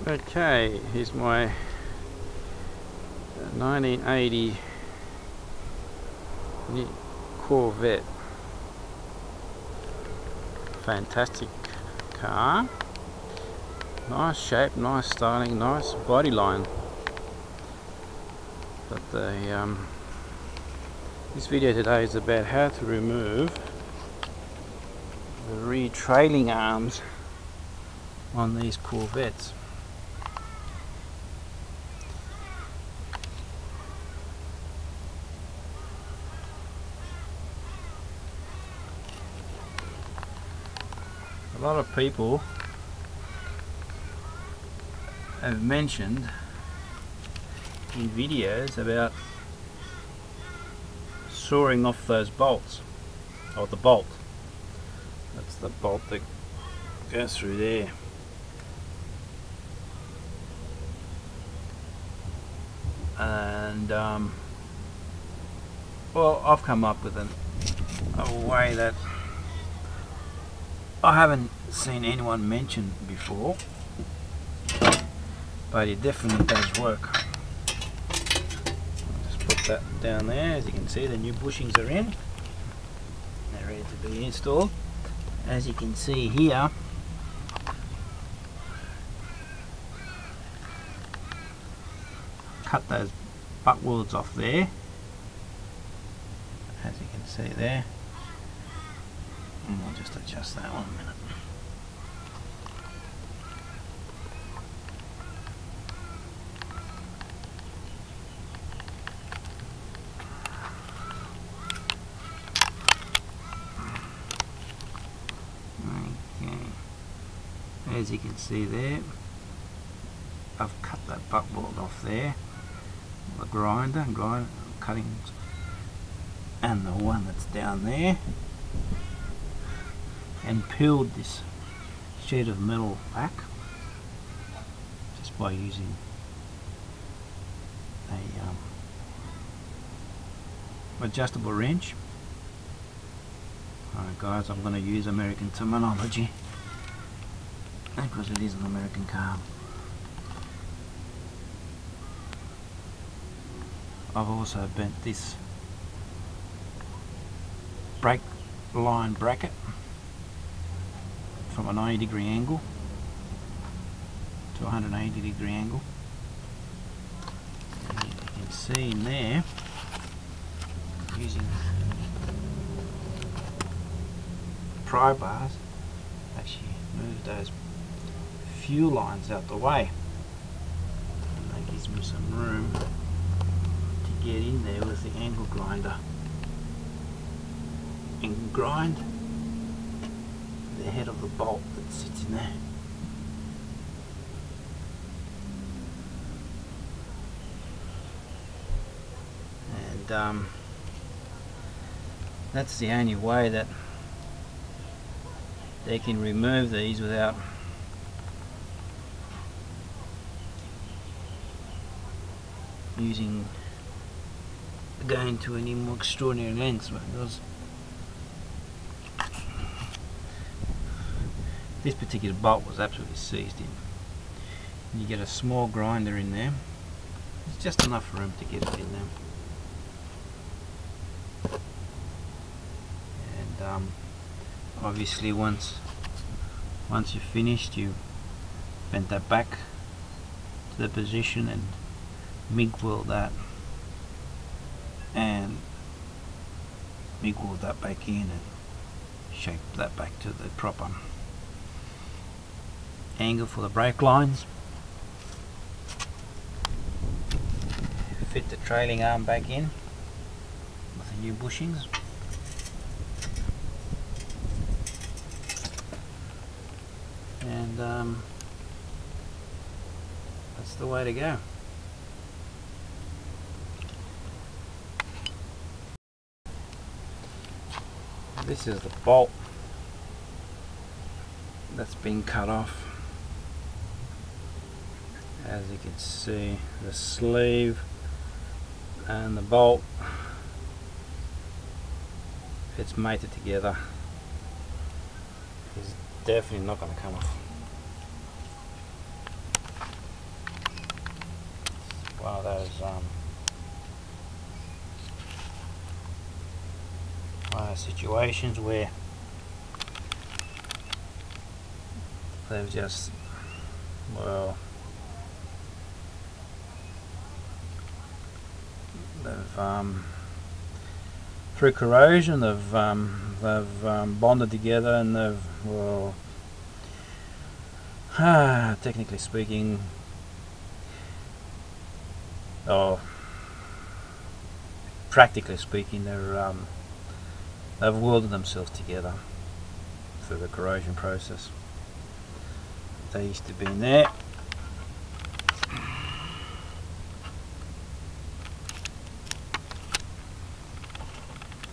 Okay, here's my 1980 Corvette. Fantastic car. Nice shape, nice styling, nice body line. But this video today is about how to remove the rear trailing arms on these Corvettes. A lot of people have mentioned in videos about sawing off those bolts, or the bolt. That's the bolt that goes through there. And well, I've come up with a way that I haven't seen anyone mention before, but it definitely does work. I'll just put that down there. As you can see, the new bushings are in. They're ready to be installed. As you can see here, cut those butt welds off there, as you can see there. And I'll just adjust that 1 minute. Okay. As you can see there, I've cut that butt weld off there. The grinder cuttings, and the one that's down there, and peeled this sheet of metal back just by using a adjustable wrench. Alright guys, I'm going to use American terminology because it is an American car. I've also bent this brake line bracket from a 90-degree angle to a 180-degree angle. And you can see in there, using pry bars, actually move those fuel lines out the way, and that gives me some room to get in there with the angle grinder and grind the head of the bolt that sits in there. And that's the only way that they can remove these without going to any more extraordinary lengths, because this particular bolt was absolutely seized in. You get a small grinder in there. There's just enough room to get it in there. And obviously once you're finished, you bend that back to the position and MIG weld that, and MIG weld that back in and shape that back to the proper angle for the brake lines. Fit the trailing arm back in with the new bushings. And that's the way to go. This is the bolt that's been cut off. As you can see, the sleeve and the bolt, it's mated together, is definitely not going to come off. one of those situations where they've just, well, they've through corrosion they've bonded together, and they've, well, technically speaking, or practically speaking, they've welded themselves together through the corrosion process. They used to be in there.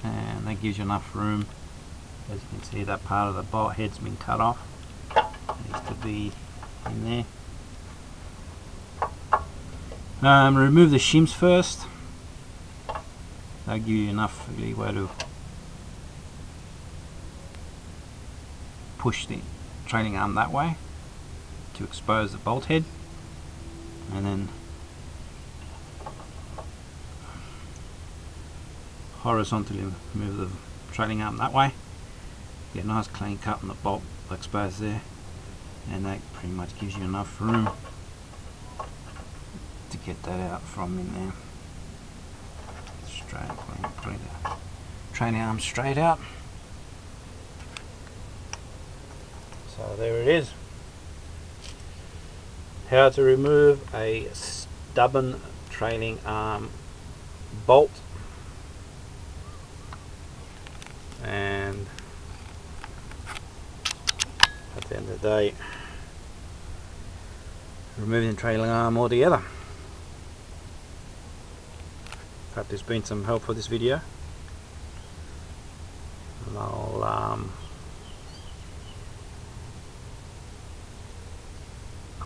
And that gives you enough room. As you can see, that part of the bolt head's been cut off. It needs to be in there. Remove the shims first. That'll give you enough leeway to push the trailing arm that way to expose the bolt head, and then horizontally move the trailing arm that way. Get a nice clean cut on the bolt exposed there, and that pretty much gives you enough room to get that out from in there. Straight, bring the trailing arm straight out. So there it is. How to remove a stubborn trailing arm bolt. And at the end of the day, removing the trailing arm altogether. Hope there's been some help for this video, and I'll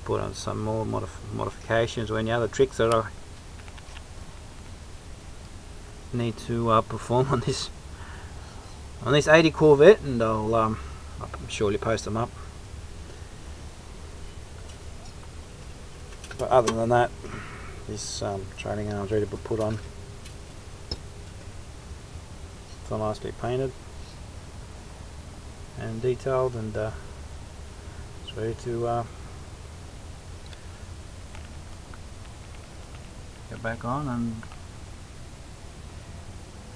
put on some more modifications or any other tricks that I need to perform on this C3 Corvette, and I'll surely post them up. But other than that, this trailing arm's ready to be put on. It's all nicely painted and detailed, and it's ready to go back on and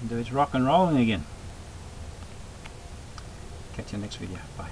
do its rock and rolling again. Catch you next video. Bye.